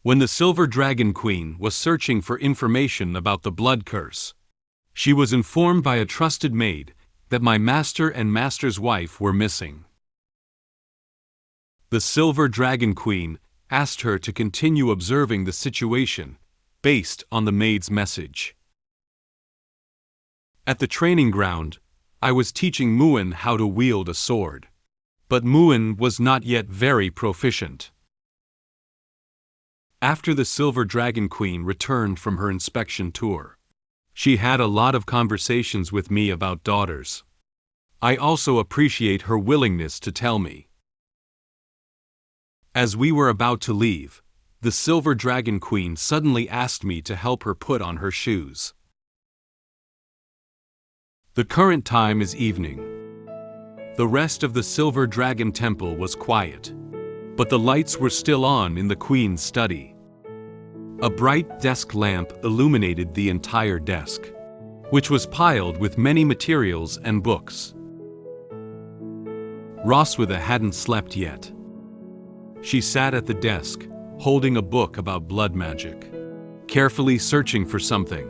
When the Silver Dragon Queen was searching for information about the blood curse, she was informed by a trusted maid that my master and master's wife were missing. The Silver Dragon Queen asked her to continue observing the situation based on the maid's message. At the training ground, I was teaching Muen how to wield a sword, but Muen was not yet very proficient. After the Silver Dragon Queen returned from her inspection tour, she had a lot of conversations with me about daughters. I also appreciate her willingness to tell me. As we were about to leave, the Silver Dragon Queen suddenly asked me to help her put on her shoes. The current time is evening. The rest of the Silver Dragon Temple was quiet, but the lights were still on in the Queen's study. A bright desk lamp illuminated the entire desk, which was piled with many materials and books. Roswitha hadn't slept yet. She sat at the desk, holding a book about blood magic, carefully searching for something.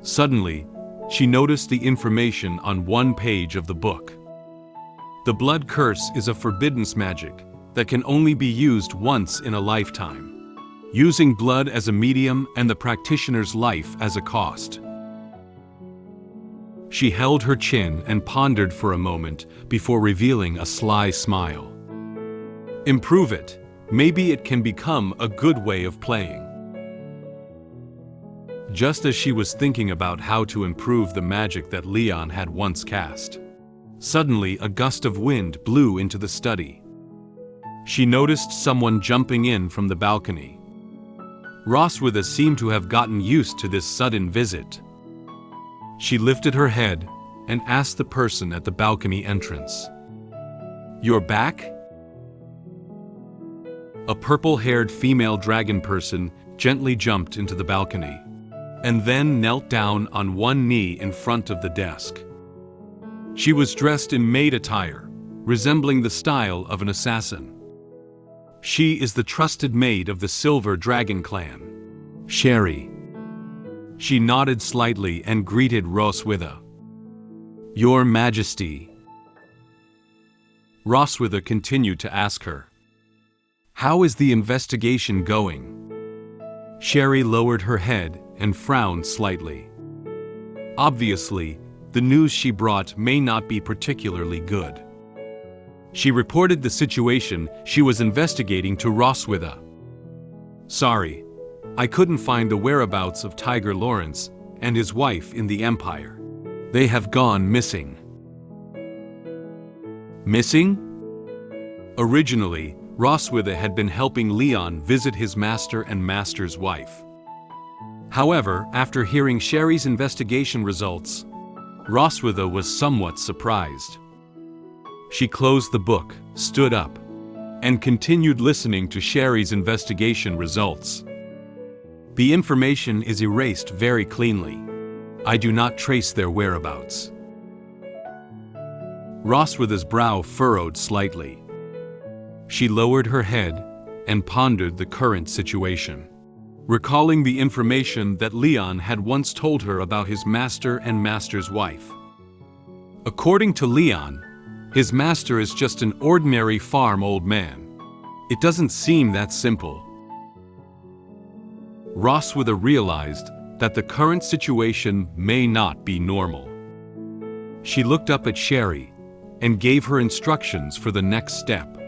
Suddenly, she noticed the information on one page of the book. The blood curse is a forbidden magic that can only be used once in a lifetime, using blood as a medium and the practitioner's life as a cost. She held her chin and pondered for a moment before revealing a sly smile. Improve it. Maybe it can become a good way of playing. Just as she was thinking about how to improve the magic that Leon had once cast, suddenly a gust of wind blew into the study. She noticed someone jumping in from the balcony. Roswitha seemed to have gotten used to this sudden visit. She lifted her head and asked the person at the balcony entrance, "You're back?" A purple-haired female dragon person gently jumped into the balcony, and then knelt down on one knee in front of the desk. She was dressed in maid attire, resembling the style of an assassin. She is the trusted maid of the Silver Dragon clan, Sherry. She nodded slightly and greeted Roswitha. "Your Majesty." Roswitha continued to ask her, "How is the investigation going?" Sherry lowered her head and frowned slightly. Obviously, the news she brought may not be particularly good. She reported the situation she was investigating to Roswitha. "Sorry, I couldn't find the whereabouts of Tiger Lawrence and his wife in the Empire. They have gone missing." Missing? Originally, Roswitha had been helping Leon visit his master and master's wife. However, after hearing Sherry's investigation results, Roswitha was somewhat surprised. She closed the book, stood up, and continued listening to Sherry's investigation results. The information is erased very cleanly. I do not trace their whereabouts. Roswitha's brow furrowed slightly. She lowered her head and pondered the current situation, recalling the information that Leon had once told her about his master and master's wife. According to Leon, his master is just an ordinary farm old man. It doesn't seem that simple. Roswitha realized that the current situation may not be normal. She looked up at Sherry and gave her instructions for the next step.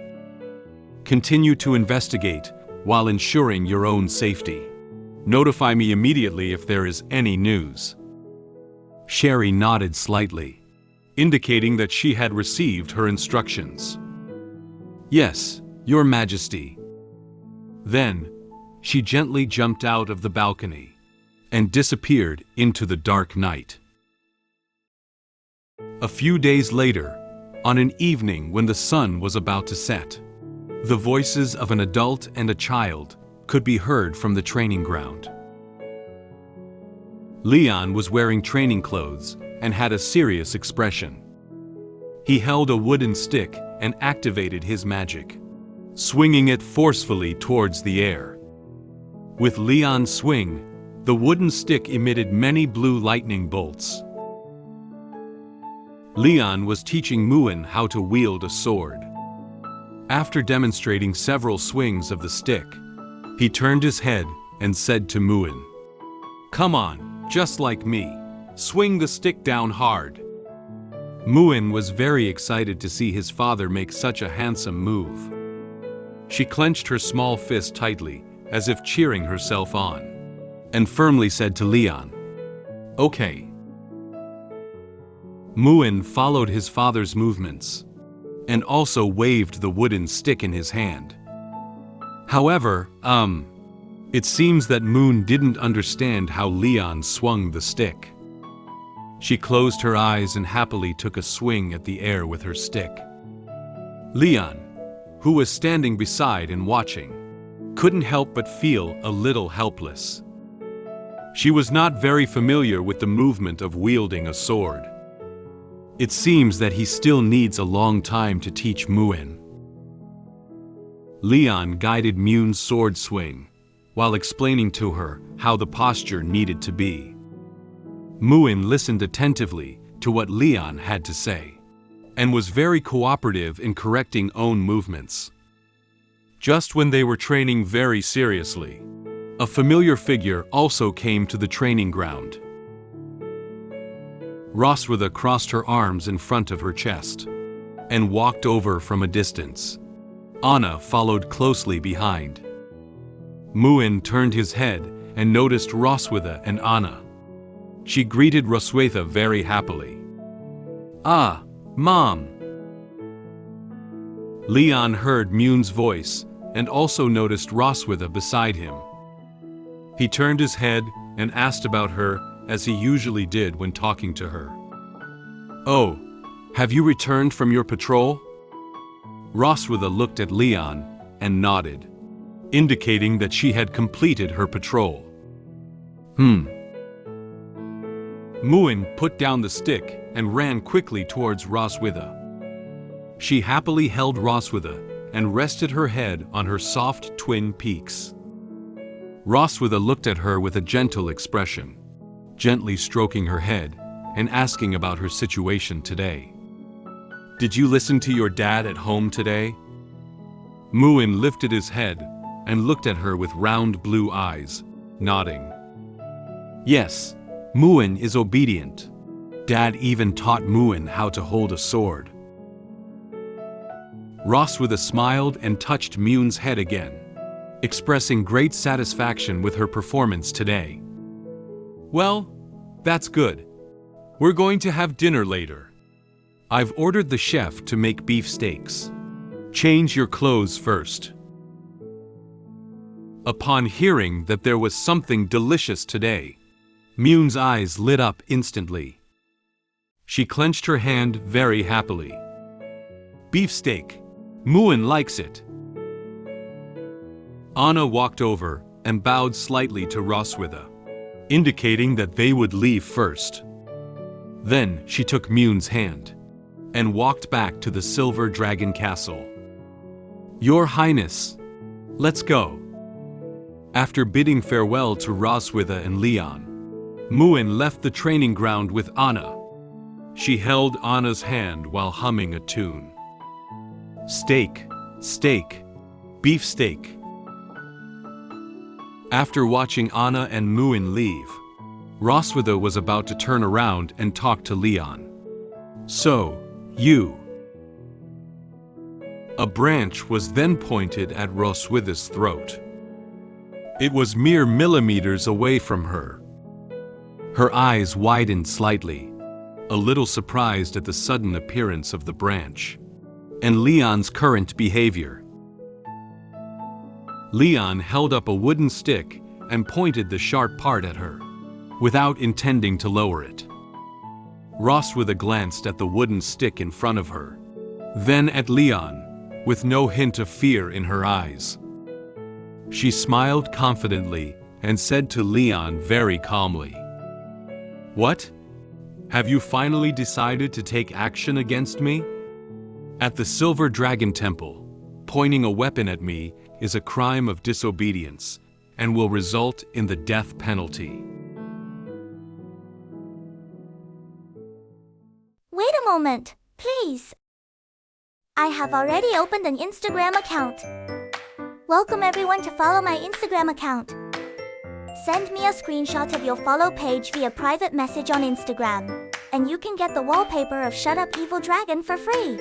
Continue to investigate while ensuring your own safety. Notify me immediately if there is any news. Sherry nodded slightly, indicating that she had received her instructions. "Yes, Your Majesty." Then, she gently jumped out of the balcony and disappeared into the dark night. A few days later, on an evening when the sun was about to set, the voices of an adult and a child could be heard from the training ground. Leon was wearing training clothes and had a serious expression. He held a wooden stick and activated his magic, swinging it forcefully towards the air. With Leon's swing, the wooden stick emitted many blue lightning bolts. Leon was teaching Muen how to wield a sword. After demonstrating several swings of the stick, he turned his head and said to Muen, "Come on, just like me. Swing the stick down hard." Muen was very excited to see his father make such a handsome move. She clenched her small fist tightly, as if cheering herself on, and firmly said to Leon, "Okay." Muen followed his father's movements, and also waved the wooden stick in his hand. However, it seems that Muen didn't understand how Leon swung the stick. She closed her eyes and happily took a swing at the air with her stick. Leon, who was standing beside and watching, couldn't help but feel a little helpless. She was not very familiar with the movement of wielding a sword. It seems that he still needs a long time to teach Muen. Leon guided Muen's sword swing, while explaining to her how the posture needed to be. Muen listened attentively to what Leon had to say, and was very cooperative in correcting own movements. Just when they were training very seriously, a familiar figure also came to the training ground. Roswitha crossed her arms in front of her chest and walked over from a distance. Anna followed closely behind. Muen turned his head and noticed Roswitha and Anna. She greeted Roswitha very happily. "Ah, Mom!" Leon heard Muen's voice and also noticed Roswitha beside him. He turned his head and asked about her as he usually did when talking to her. "Oh, have you returned from your patrol?" Roswitha looked at Leon and nodded, indicating that she had completed her patrol. Muen put down the stick and ran quickly towards Roswitha. She happily held Roswitha and rested her head on her soft twin peaks. Roswitha looked at her with a gentle expression, gently stroking her head and asking about her situation today. "Did you listen to your dad at home today?" Muen lifted his head and looked at her with round blue eyes, nodding. "Yes, Muen is obedient. Dad even taught Muen how to hold a sword." Roswitha smiled and touched Muen's head again, expressing great satisfaction with her performance today. "Well, that's good. We're going to have dinner later. I've ordered the chef to make beef steaks. Change your clothes first." Upon hearing that there was something delicious today, Muen's eyes lit up instantly. She clenched her hand very happily. "Beefsteak. Muen likes it." Anna walked over and bowed slightly to Roswitha, indicating that they would leave first. Then she took Muen's hand and walked back to the Silver Dragon Castle. "Your Highness, let's go." After bidding farewell to Roswitha and Leon, Muen left the training ground with Anna. She held Anna's hand while humming a tune. "Steak, steak, beefsteak." After watching Anna and Muen leave, Roswitha was about to turn around and talk to Leon. "So, you..." A branch was then pointed at Roswitha's throat. It was mere millimeters away from her. Her eyes widened slightly, a little surprised at the sudden appearance of the branch and Leon's current behavior. Leon held up a wooden stick and pointed the sharp part at her, without intending to lower it. Roswitha glanced at the wooden stick in front of her, then at Leon, with no hint of fear in her eyes. She smiled confidently and said to Leon very calmly, "What? Have you finally decided to take action against me? At the Silver Dragon Temple, pointing a weapon at me is a crime of disobedience, and will result in the death penalty. Wait a moment, please. I have already opened an Instagram account. Welcome everyone to follow my Instagram account. Send me a screenshot of your follow page via private message on Instagram, and you can get the wallpaper of Shut Up Evil Dragon for free.